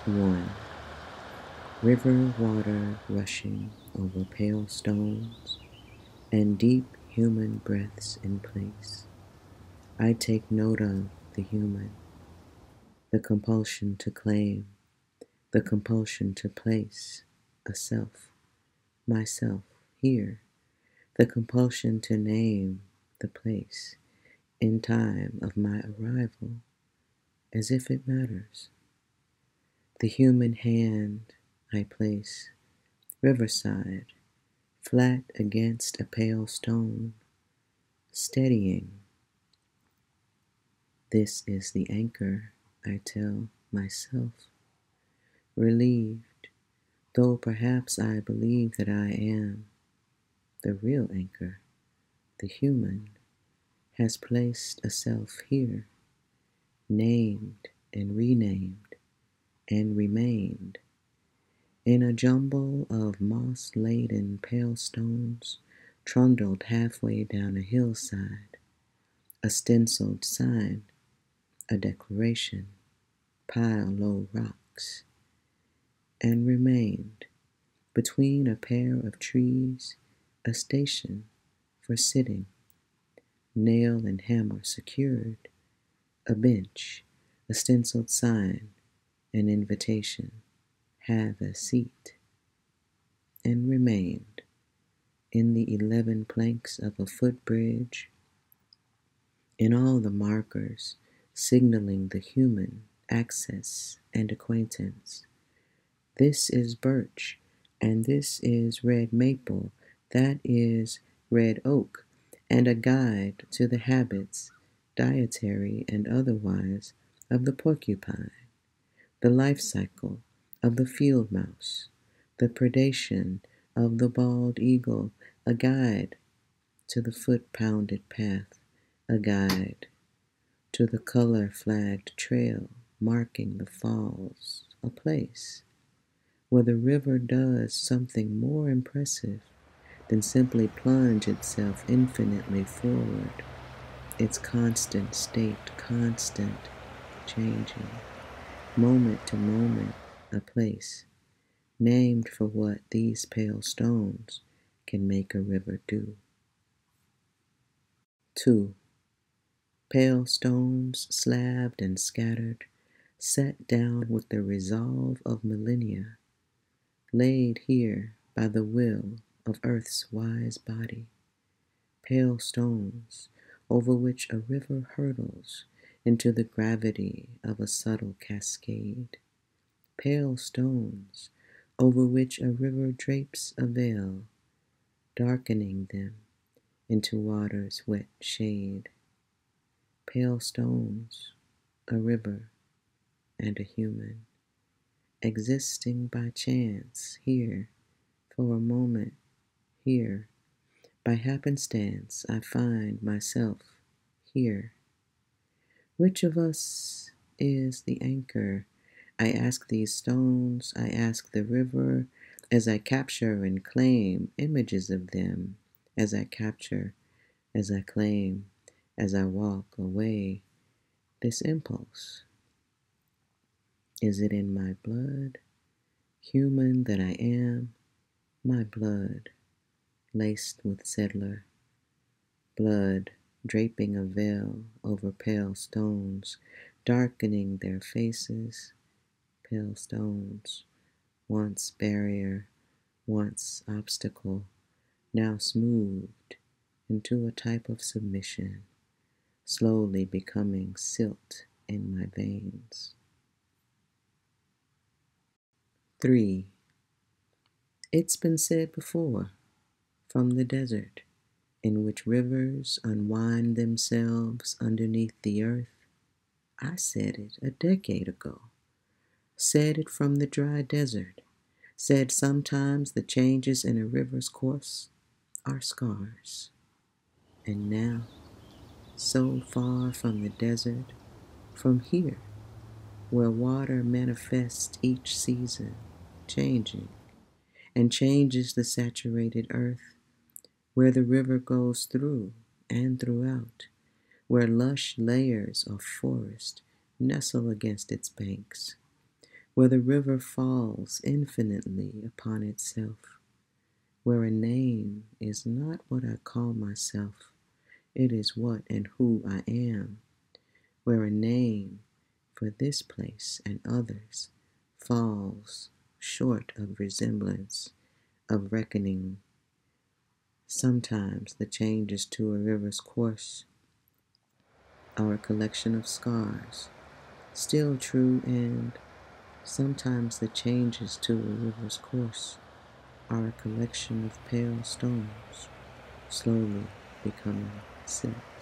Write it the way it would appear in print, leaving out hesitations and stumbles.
1. River water rushing over pale stones, and deep human breaths in place. I take note of the human, the compulsion to claim, the compulsion to place a self, myself, here, the compulsion to name the place in time of my arrival, as if it matters. The human hand I place, riverside, flat against a pale stone, steadying. This is the anchor, I tell myself, relieved, though perhaps I believe that I am. The real anchor, the human, has placed a self here, named and renamed and remained. In a jumble of moss-laden pale stones, trundled halfway down a hillside, a stenciled sign, a declaration, pile low rocks, and remained between a pair of trees, a station for sitting, nail and hammer secured, a bench, a stenciled sign, an invitation, have a seat, and remained in the 11 planks of a footbridge, in all the markers signaling the human access and acquaintance. This is birch, and this is red maple, that is red oak, and a guide to the habits, dietary and otherwise, of the porcupine, the life cycle of the field mouse, the predation of the bald eagle, a guide to the foot-pounded path, a guide to the color-flagged trail marking the falls, a place where the river does something more impressive than simply plunge itself infinitely forward, its constant state, constant changing, moment to moment, a place named for what these pale stones can make a river do. 2. Pale stones, slabbed and scattered, set down with the resolve of millennia, laid here by the will of earth's wise body, pale stones over which a river hurtles into the gravity of a subtle cascade, pale stones over which a river drapes a veil, darkening them into water's wet shade, pale stones, a river and a human, existing by chance here for a moment, here. By happenstance, I find myself here. Which of us is the anchor? I ask these stones, I ask the river, as I capture and claim images of them, as I capture, as I claim, as I walk away, this impulse. Is it in my blood, human that I am, my blood, laced with settler, blood draping a veil over pale stones, darkening their faces, pale stones, once barrier, once obstacle, now smoothed into a type of submission, slowly becoming silt in my veins. 3. It's been said before, from the desert, in which rivers unwind themselves underneath the earth. I said it a decade ago, said it from the dry desert, said sometimes the changes in a river's course are scars. And now, so far from the desert, from here, where water manifests each season, changing, and changes the saturated earth, where the river goes through and throughout, where lush layers of forest nestle against its banks, where the river falls infinitely upon itself, where a name is not what I call myself, it is what and who I am, where a name for this place and others falls short of resemblance, of reckoning. Sometimes the changes to a river's course are a collection of scars, still true, and sometimes the changes to a river's course are a collection of pale stones, slowly becoming silk.